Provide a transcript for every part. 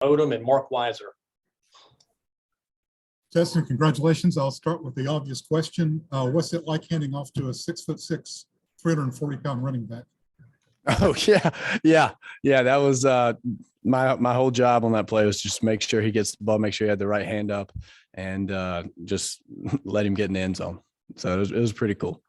Odom and Mark Weiser. Stetson, congratulations. I'll start with the obvious question. What's it like handing off to a 6'6", 340-pound running back? Oh yeah. That was my whole job on that play was just make sure he gets the ball, make sure he had the right hand up, and just let him get in the end zone. So it was pretty cool.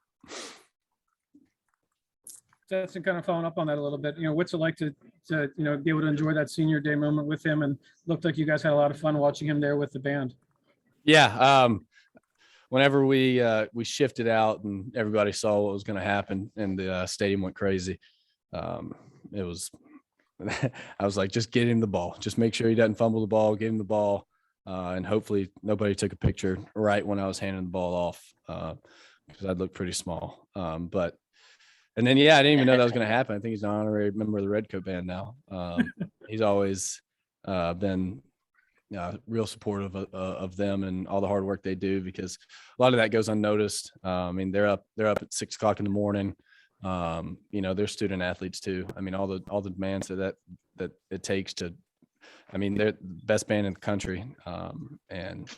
That's kind of following up on that a little bit. What's it like to be able to enjoy that senior day moment with him? And looked like you guys had a lot of fun watching him there with the band. Yeah. Whenever we shifted out and everybody saw what was going to happen and the stadium went crazy, it was, I was like, just get him the ball, just make sure he doesn't fumble the ball, get him the ball. And hopefully nobody took a picture right when I was handing the ball off, because I'd look pretty small. And then, I didn't even know that was going to happen. I think he's an honorary member of the Redcoat band now. He's always been real supportive of them and all the hard work they do, because a lot of that goes unnoticed. I mean, they're up at 6 o'clock in the morning. They're student athletes too. I mean, all the demands that it takes to, I mean, they're the best band in the country. And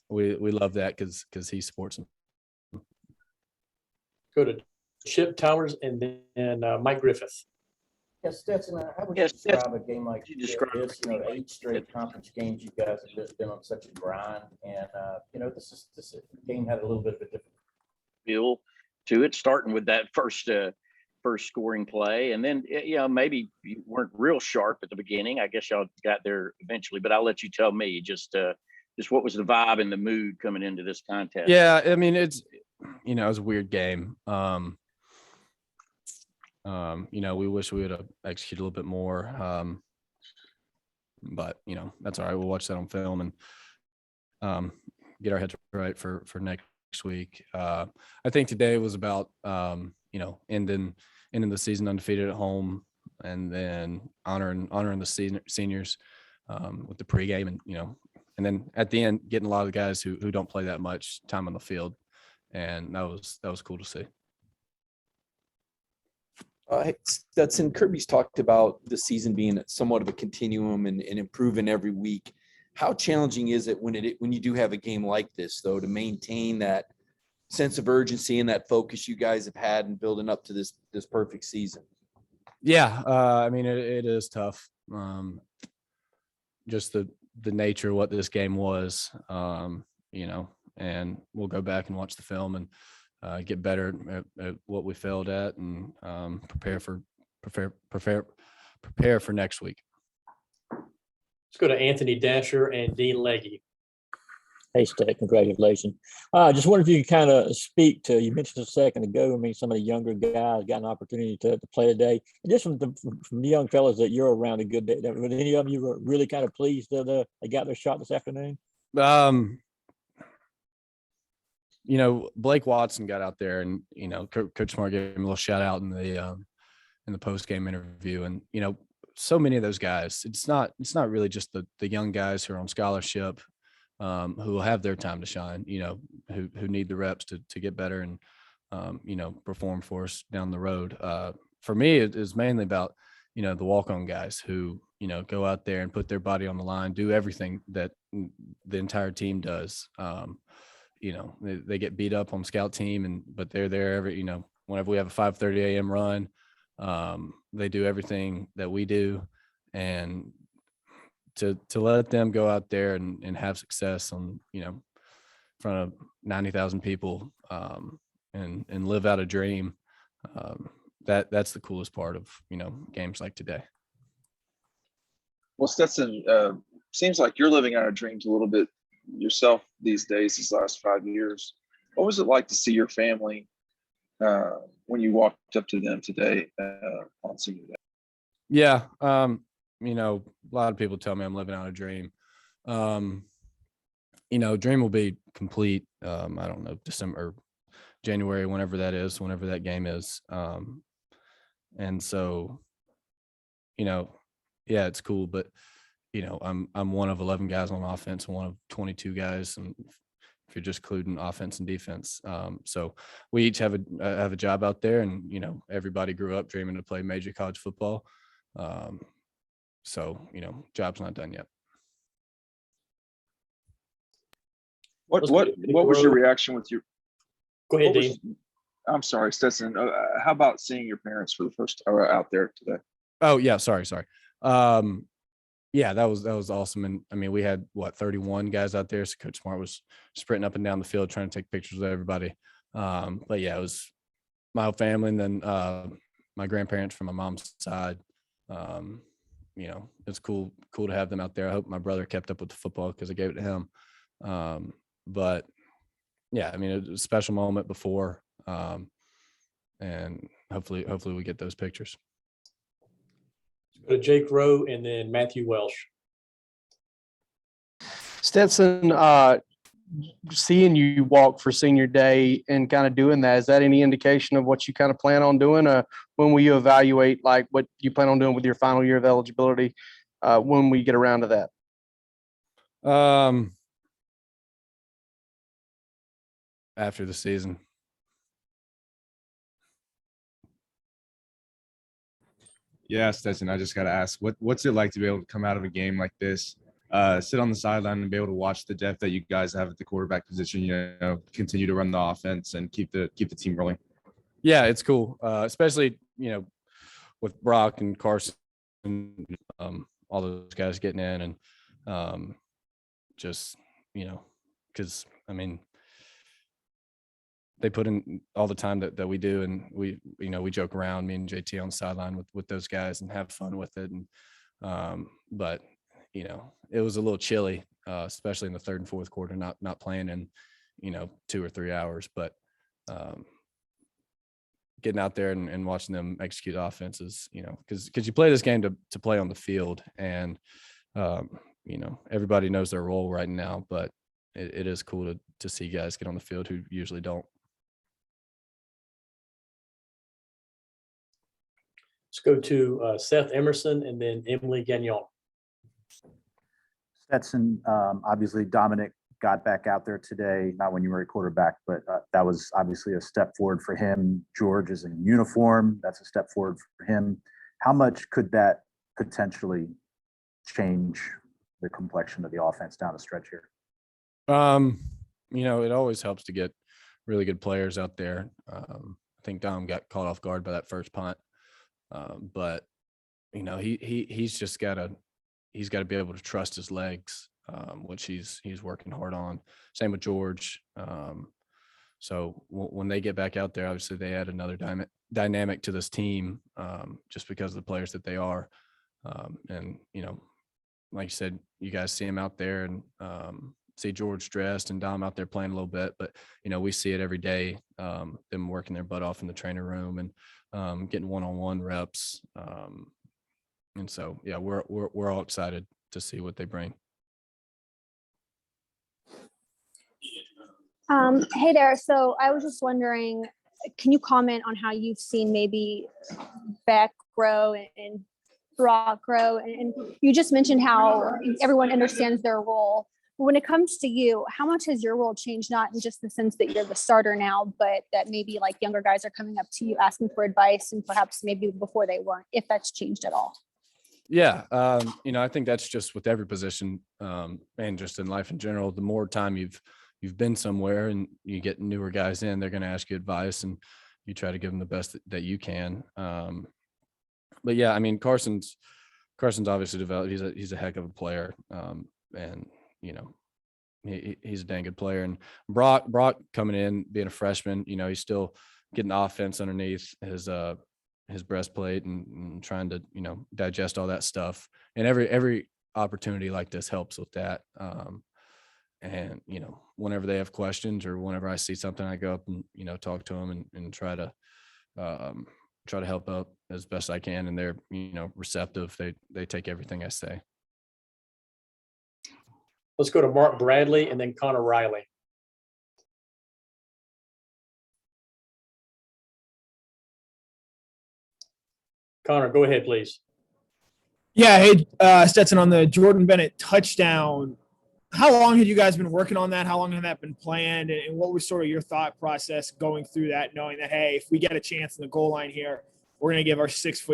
we love that because he supports them. Go to Chip Towers and then Mike Griffith. Yes, Stetson, how would you describe a game like this? 8 straight conference games. You guys have just been on such a grind, and this game had a little bit of a different feel to it, starting with that first scoring play, and then maybe you weren't real sharp at the beginning. I guess y'all got there eventually, but I'll let you tell me just what was the vibe and the mood coming into this contest. Yeah, I mean, it was a weird game. We wish we would have executed a little bit more. But that's all right. We'll watch that on film and get our heads right for next week. I think today was about ending the season undefeated at home, and then honoring the seniors with the pregame, and then at the end getting a lot of the guys who don't play that much time on the field, and that was cool to see. Stetson, Kirby's talked about the season being somewhat of a continuum and improving every week. How challenging is it when you do have a game like this, though, to maintain that sense of urgency and that focus you guys have had in building up to this perfect season? Yeah, I mean, it is tough. Just the nature of what this game was, and we'll go back and watch the film and get better at what we failed at, and prepare for next week. Let's go to Anthony Dasher and Dean Legge. Hey, Stet, congratulations. Just wonder if you could kind of speak to, you mentioned a second ago, I mean, some of the younger guys got an opportunity to play today. And just from the young fellas that you're around a good day, were any of them you were really kind of pleased that they got their shot this afternoon? Blake Watson got out there, and Coach Smart gave him a little shout out in the post-game interview, and so many of those guys, it's not really just the young guys who are on scholarship, who will have their time to shine, who need the reps to get better and perform for us down the road. For me, it is mainly about the walk-on guys who go out there and put their body on the line, do everything that the entire team does. They get beat up on scout team, but they're there every, whenever we have a 5:30 a.m. run, they do everything that we do, and to let them go out there and have success on, in front of 90,000 people, and live out a dream. That's the coolest part of, games like today. Well, Stetson, seems like you're living out of dreams a little bit yourself these days, these last 5 years. What was it like to see your family when you walked up to them today on senior day? Yeah. A lot of people tell me I'm living out a dream. Dream will be complete. I don't know, December or January, whenever that game is. And so, yeah, it's cool, but I'm one of 11 guys on offense and one of 22 guys, and if you're just including offense and defense. So we each have a job out there, and everybody grew up dreaming to play major college football. So, job's not done yet. What Let's what go to what was your Grove. reaction with your? Go ahead, what was- Dean. I'm sorry, Stetson. How about seeing your parents for the first out there today? Oh yeah, sorry. Yeah, that was awesome. And I mean, we had 31 guys out there. So Coach Smart was sprinting up and down the field trying to take pictures with everybody. But yeah, it was my whole family, and then my grandparents from my mom's side. It's cool to have them out there. I hope my brother kept up with the football because I gave it to him. But yeah, I mean, it was a special moment before, and hopefully we get those pictures. Go to Jake Rowe and then Matthew Welsh. Stetson, seeing you walk for senior day and kind of doing that, is that any indication of what you kind of plan on doing? When will you evaluate like what you plan on doing with your final year of eligibility when we get around to that? After the season. Yeah, Stetson, I just got to ask, what's it like to be able to come out of a game like this, sit on the sideline and be able to watch the depth that you guys have at the quarterback position, continue to run the offense and keep the team rolling? Yeah, it's cool. Especially, with Brock and Carson, all those guys getting in and just, because I mean, they put in all the time that we do, and we joke around, me and JT on the sideline with those guys and have fun with it. And but it was a little chilly, especially in the third and fourth quarter, not playing in 2 or 3 hours, but getting out there and watching them execute offenses, because you play this game to play on the field, and everybody knows their role right now, but it is cool to see guys get on the field who usually don't. Let's go to Seth Emerson and then Emily Gagnon. Stetson, obviously Dominic got back out there today, not when you were a quarterback, but that was obviously a step forward for him. George is in uniform. That's a step forward for him. How much could that potentially change the complexion of the offense down the stretch here? It always helps to get really good players out there. I think Dom got caught off guard by that first punt. But he's just got to be able to trust his legs, which he's working hard on. Same with George. So when they get back out there, obviously they add another dynamic to this team, just because of the players that they are. And like you said, you guys see him out there and see George dressed and Dom out there playing a little bit, but we see it every day, them working their butt off in the training room and getting one-on-one reps. And so, yeah, we're all excited to see what they bring. Hey there. So I was just wondering, can you comment on how you've seen maybe Beck grow and Brock grow? And you just mentioned how everyone understands their role. When it comes to you, how much has your role changed, not in just the sense that you're the starter now, but that maybe like younger guys are coming up to you asking for advice and perhaps maybe before they weren't, if that's changed at all? Yeah. I think that's just with every position, and just in life in general. The more time you've been somewhere and you get newer guys in, they're going to ask you advice and you try to give them the best that you can. But yeah, I mean, Carson's obviously developed. He's a heck of a player. And he's a dang good player. And Brock coming in, being a freshman, he's still getting the offense underneath his breastplate and trying to, digest all that stuff. And every opportunity like this helps with that. And, whenever they have questions or whenever I see something, I go up and, talk to them and try to help out as best I can. And they're, receptive. They take everything I say. Let's go to Mark Bradley and then Connor Riley. Connor, go ahead, please. Yeah, hey, Stetson, on the Jordan Bennett touchdown, how long had you guys been working on that? How long had that been planned? And what was sort of your thought process going through that, knowing that, hey, if we get a chance in the goal line here, we're going to give our 6'6",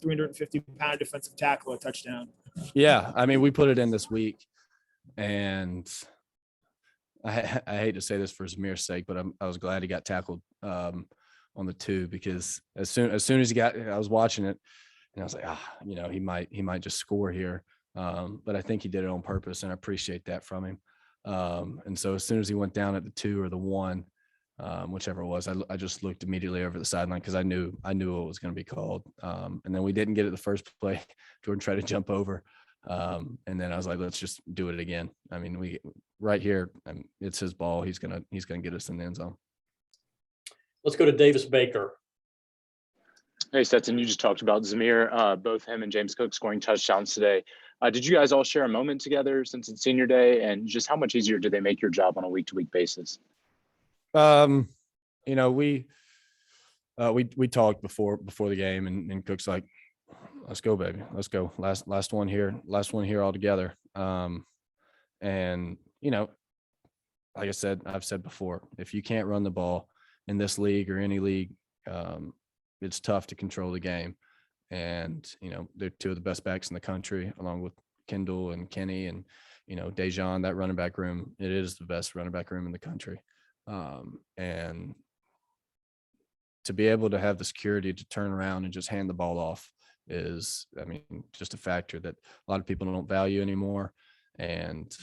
350-pound defensive tackle a touchdown? Yeah, I mean, we put it in this week, and I hate to say this for Zamir's sake, but I was glad he got tackled on the 2, because as soon as I was watching it, and I was like, he might just score here, but I think he did it on purpose, and I appreciate that from him. And so as soon as he went down at the 2 or the 1, whichever it was, I just looked immediately over the sideline because I knew what was going to be called. And then we didn't get it the first play. Jordan tried to jump over. And then I was like, let's just do it again. I mean, we right here, it's his ball. He's gonna get us in the end zone. Let's go to Davis Baker. Hey, Stetson, you just talked about Zamir, both him and James Cook scoring touchdowns today. Did you guys all share a moment together since it's senior day, and just how much easier do they make your job on a week-to-week basis? We talked before the game, and Cook's like, let's go, baby. Let's go. Last one here all together. And like I've said before, if you can't run the ball in this league or any league, it's tough to control the game. And, they're 2 of the best backs in the country, along with Kendall and Kenny and, Dejan. That running back room, it is the best running back room in the country. And to be able to have the security to turn around and just hand the ball off is, just a factor that a lot of people don't value anymore. And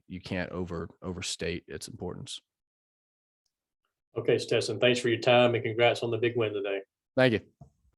you can't overstate its importance. Okay, Stetson, thanks for your time and congrats on the big win today. Thank you.